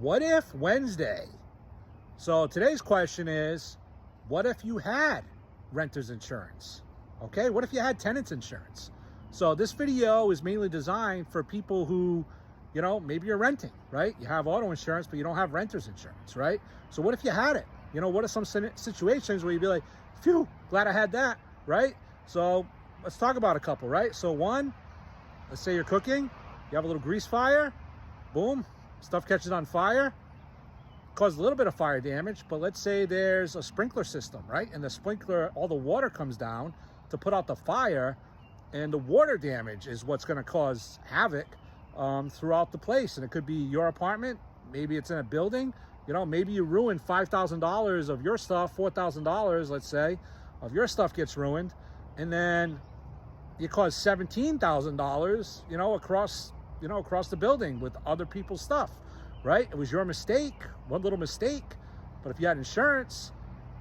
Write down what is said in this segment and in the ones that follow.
What if Wednesday? So today's question is, what if you had renter's insurance? Okay, what if you had tenant's insurance? So this video is mainly designed for people who, maybe you're renting, right? You have auto insurance, but you don't have renter's insurance, right? So what if you had it? What are some situations where you'd be like, phew, glad I had that, right? So let's talk about a couple, right? So one, let's say you're cooking, you have a little grease fire, boom, stuff catches on fire, causes a little bit of fire damage, but let's say there's a sprinkler system, right? And the sprinkler, all the water comes down to put out the fire, and the water damage is what's going to cause havoc throughout the place. And it could be your apartment, maybe it's in a building, maybe you ruin $5,000 of your stuff, $4,000, let's say, of your stuff gets ruined, and then you cause $17,000, across the building with other people's stuff, right? It was your mistake, one little mistake, but if you had insurance,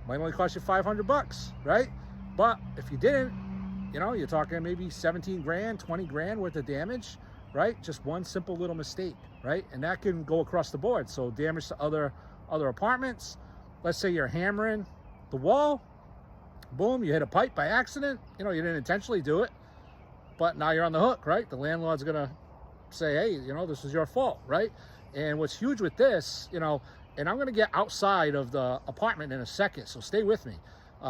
it might only cost you $500, right? But if you didn't, you're talking maybe 17 grand, 20 grand worth of damage, right? Just one simple little mistake, right? And that can go across the board. So damage to other apartments. Let's say you're hammering the wall, boom, you hit a pipe by accident. You didn't intentionally do it, but now you're on the hook, right? The landlord's gonna say, hey, this is your fault, right? And what's huge with this, and I'm gonna get outside of the apartment in a second, so stay with me,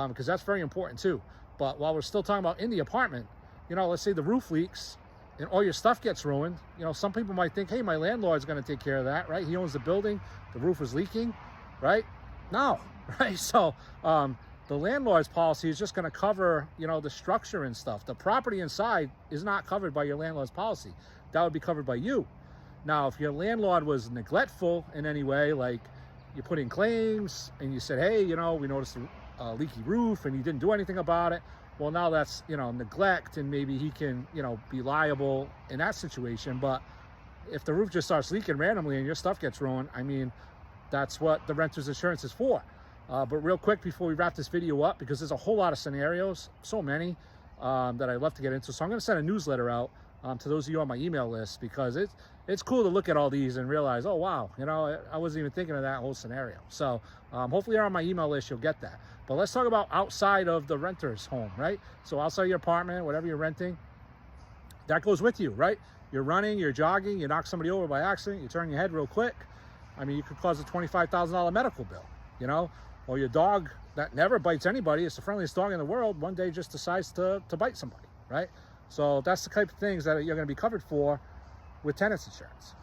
because that's very important too. But while we're still talking about in the apartment, let's say the roof leaks and all your stuff gets ruined. Some people might think, hey, my landlord's gonna take care of that, right? He owns the building, the roof is leaking, right? No, right? So the landlord's policy is just gonna cover, the structure and stuff. The property inside is not covered by your landlord's policy. That would be covered by you. Now, if your landlord was neglectful in any way, like you put in claims and you said, hey, we noticed a leaky roof and he didn't do anything about it, well, now that's, neglect, and maybe he can, be liable in that situation. But if the roof just starts leaking randomly and your stuff gets ruined, I mean, that's what the renter's insurance is for. But real quick, before we wrap this video up, because there's a whole lot of scenarios, so many that I'd love to get into. So I'm going to send a newsletter out to those of you on my email list, because it's cool to look at all these and realize, oh, wow, I wasn't even thinking of that whole scenario. So hopefully you're on my email list, you'll get that. But let's talk about outside of the renter's home, right? So outside your apartment, whatever you're renting, that goes with you, right? You're running, you're jogging, you knock somebody over by accident, you turn your head real quick. I mean, you could cause a $25,000 medical bill, or your dog that never bites anybody, it's the friendliest dog in the world, one day just decides to bite somebody, right? So that's the type of things that you're going to be covered for with tenant's insurance.